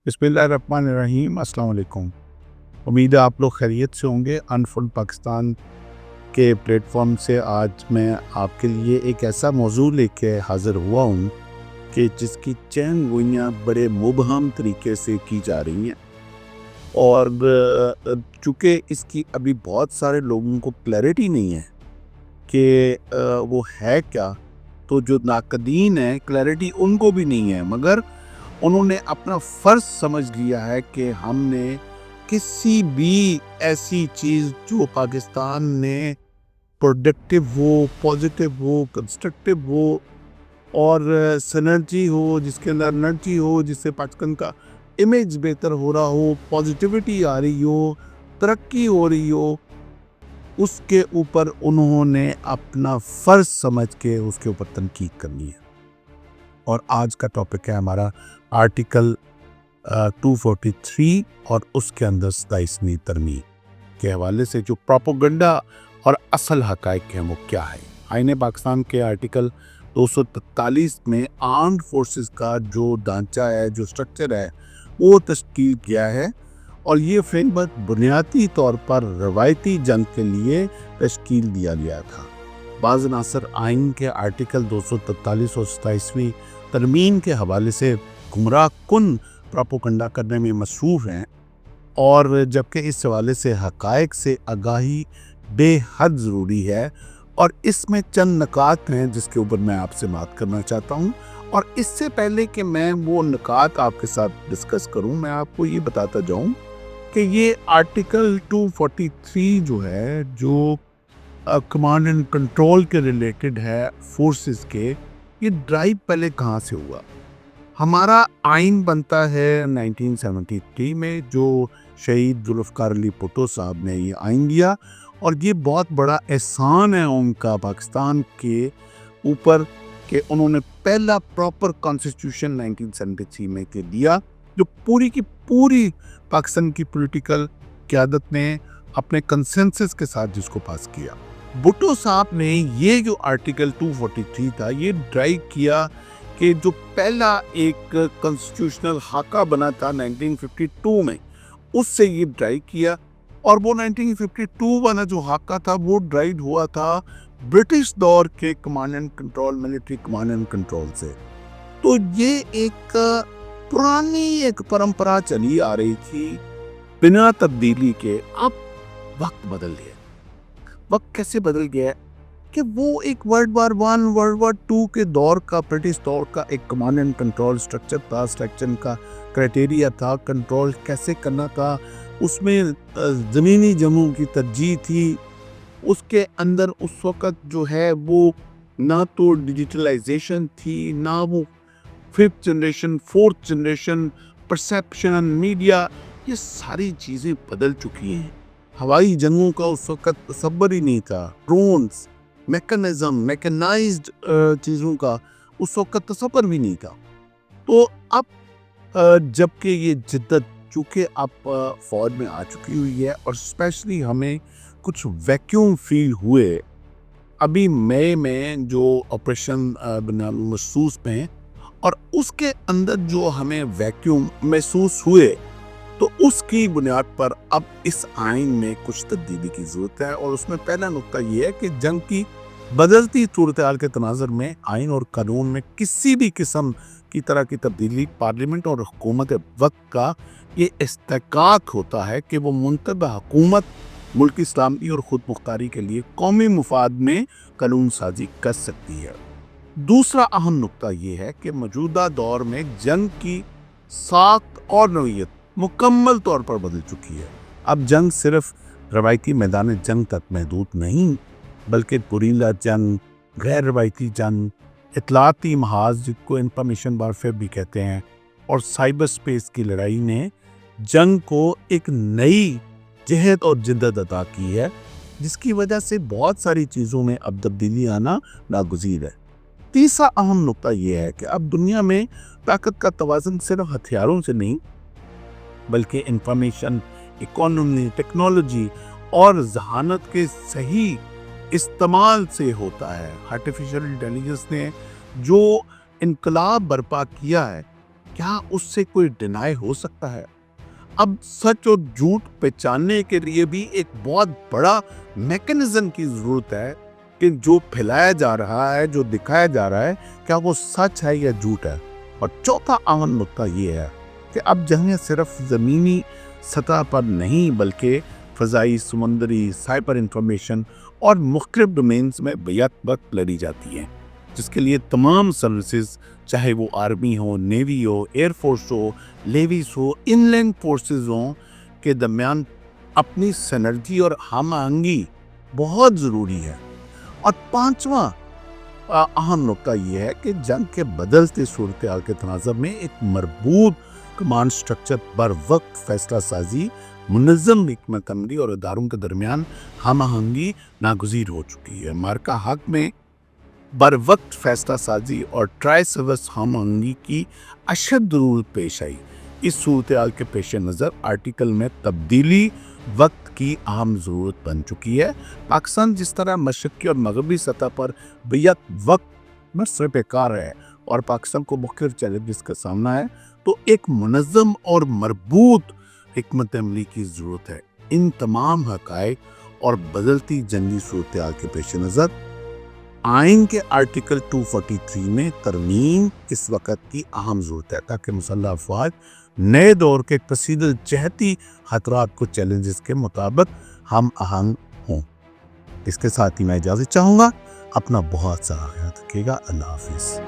बिस्मिल्लाहिर्रहमानिर्रहीम। अस्सलाम वालेकुम। उम्मीद है आप लोग खैरियत से होंगे। अनफुल पाकिस्तान के प्लेटफॉर्म से आज मैं आपके लिए एक ऐसा मौजू लेके हाज़िर हुआ हूँ कि जिसकी चंद गोइयाँ बड़े मुबहम तरीके से की जा रही हैं और चूँकि इसकी अभी बहुत सारे लोगों को क्लैरिटी नहीं है कि वो है क्या, तो जो नाक़दीन हैं क्लैरिटी उनको भी नहीं है, मगर उन्होंने अपना फ़र्ज़ समझ लिया है कि हमने किसी भी ऐसी चीज़ जो पाकिस्तान ने प्रोडक्टिव हो, पॉजिटिव हो, कंस्ट्रक्टिव हो और सिनर्जी हो, जिसके अंदर एनर्जी हो, जिससे पाकिस्तान का इमेज बेहतर हो रहा हो, पॉजिटिविटी आ रही हो, तरक्की हो रही हो, उसके ऊपर उन्होंने अपना फ़र्ज़ समझ के उसके ऊपर तनकीद करनी है। और आज का टॉपिक है हमारा आर्टिकल 243 और उसके अंदर 27वीं तरमीम के हवाले से जो प्रोपेगेंडा और असल हक़ाइक़ हैं वो क्या है। आईन पाकिस्तान के आर्टिकल 243 में आर्म्ड फोर्सेस का जो ढांचा है, जो स्ट्रक्चर है, वो तश्कील किया है और ये फ्रेमवर्क बुनियादी तौर पर रवायती जंग के लिए तश्कील दिया गया था। बाज़ नासर आइन के आर्टिकल 243 और 27वीं तरमीम के हवाले से गुमराह कुन प्रोपेगेंडा करने में मसरूफ़ हैं और जबकि इस हवाले से हक़ाइक़ से आगाही बेहद ज़रूरी है और इसमें चंद नकात हैं जिसके ऊपर मैं आपसे बात करना चाहता हूँ। और इससे पहले कि मैं वो नकात आपके साथ डिस्कस करूँ, मैं आपको ये बताता जाऊँ कि ये आर्टिकल 243 जो है, जो कमांड एंड कंट्रोल के रिलेटेड है फोर्सेस के, ये ड्राइव पहले कहाँ से हुआ। हमारा आइन बनता है 1973 में, जो शहीद जुल्फ़िकार अली भुट्टो साहब ने ये आइन दिया और ये बहुत बड़ा एहसान है उनका पाकिस्तान के ऊपर कि उन्होंने पहला प्रॉपर कॉन्स्टिट्यूशन 1973 में के दिया, जो पूरी की पूरी पाकिस्तान की पॉलिटिकल क़यादत ने अपने कंसेंसस के साथ जिसको पास किया। भुट्टो साहब ने ये जो आर्टिकल 243 था, ये ड्राइव किया कि जो पहला एक कॉन्स्टिट्यूशनल हाका बना था 1952 में, उससे ये ड्राइव किया और वो 1952 वाला जो हाका था वो ड्राइव हुआ था ब्रिटिश दौर के command and control, military command and control से। तो ये एक पुरानी एक परंपरा चली आ रही थी बिना तब्दीली के। अब वक्त बदल गया। वक्त कैसे बदल गया है कि वो एक वर्ल्ड वार 1, वर्ल्ड वार 2 के दौर का, ब्रिटिश दौर का एक कमांड एंड कंट्रोल स्ट्रक्चर था, स्ट्रक्चर का क्राइटेरिया था, कंट्रोल कैसे करना था, उसमें ज़मीनी जंगों की तरजीह थी। उसके अंदर उस वक़्त जो है वो ना तो डिजिटलाइजेशन थी, ना वो 5th generation, 4th generation, perception, media, ये सारी चीज़ें बदल चुकी हैं। हवाई जंगों का उस वक़्त तसव्वुर ही नहीं था। ड्रोन्स, मैकेनिज़्म, मैकेनाइज्ड चीज़ों का उस वक़्त तसव्वुर भी नहीं था। तो अब जबकि ये जिद्दत चूँकि अब फ़ौज में आ चुकी हुई है और स्पेशली हमें कुछ वैक्यूम फील हुए अभी मई में जो ऑपरेशन महसूस में, और उसके अंदर जो हमें वैक्यूम महसूस हुए, तो उसकी बुनियाद पर अब इस आइन में कुछ तब्दीली की ज़रूरत है। और उसमें पहला नुक्ता ये है कि जंग की बदलती सूरत हाल के तनाज़ुर में आइन और कानून में किसी भी किस्म की तरह की तब्दीली पार्लियामेंट और हुकूमत वक्त का ये इस्तेहकाक होता है कि वो मुंतबा हुकूमत मुल्क की सलामती और ख़ुद मुख्तारी के लिए कौमी मुफाद में कानून साजी कर सकती है। दूसरा अहम नुक्ता ये है कि मौजूदा दौर में जंग की साख्त और नौइयत मुकम्मल तौर पर बदल चुकी है। अब जंग सिर्फ रवायती मैदान जंग तक महदूद नहीं, बल्कि गुरिल्ला जंग, गैर रवायती जंग, इतलाती महाज जिसको इंफॉर्मेशन वारफेयर भी कहते हैं, और साइबर स्पेस की लड़ाई ने जंग को एक नई जहद और जिद्दत अता की है, जिसकी वजह से बहुत सारी चीज़ों में अब तब्दीली आना नागुज़ीर है। तीसरा अहम नुक्ता यह है कि अब दुनिया में ताकत का तवाज़ुन सिर्फ हथियारों से नहीं, बल्कि इंफॉर्मेशन, इकोनॉमी, टेक्नोलॉजी और जहानत के सही इस्तेमाल से होता है। आर्टिफिशियल इंटेलिजेंस ने जो इनकलाब बर्पा किया है, کیا اس سے کوئی ڈینائی ہو سکتا ہے؟ اب سچ اور جھوٹ پہچاننے کے لیے بھی ایک بہت بڑا میکنزم کی ضرورت ہے کہ جو پھیلایا جا رہا ہے، جو دکھایا جا رہا ہے، کیا وہ سچ ہے یا جھوٹ ہے۔ اور چوتھا اہم نقطہ یہ ہے کہ اب جنگیں صرف زمینی سطح پر نہیں بلکہ فضائی، سمندری، سائبر انفارمیشن اور مختلف ڈومینز میں بیک وقت لڑی جاتی ہیں، جس کے لیے تمام سروسز، چاہے وہ آرمی ہو، نیوی ہو، ایئر فورس ہو، لیویز ہو، ان لینڈ فورسز ہوں، کے درمیان اپنی سینرجی اور ہم آہنگی بہت ضروری ہے۔ اور پانچواں اہم نقطہ یہ ہے کہ جنگ کے بدلتے صورتحال کے تناظر میں ایک مربوط کمانڈ سٹرکچر، بر وقت فیصلہ سازی، منظم حکمت عملی اور اداروں کے درمیان ہم آہنگی ناگزیر ہو چکی ہے۔ مارکا حق میں بر وقت فیصلہ سازی اور ٹرائی سروس ہم آہنگی کی اشد ضرورت پیش آئی۔ اس صورتحال کے پیش نظر آرٹیکل میں تبدیلی وقت کی اہم ضرورت بن چکی ہے۔ پاکستان جس طرح مشرقی اور مغربی سطح پر بیک وقت مصر پہ کار ہے اور پاکستان کو مختلف چیلنجز کا سامنا ہے، تو ایک منظم اور مربوط حکمت عملی کی ضرورت ہے۔ ان تمام حقائق اور بدلتی جنگی صورتحال کے پیش نظر آئین کے آرٹیکل 243 میں ترمیم اس وقت کی اہم ضرورت ہے تاکہ مسلح افواج نئے دور کے کثیر جہتی خطرات کو چیلنجز کے مطابق ہم آہنگ ہوں۔ اس کے ساتھ ہی میں اجازت چاہوں گا۔ اپنا بہت سارا خیال رکھیے گا۔ اللہ حافظ۔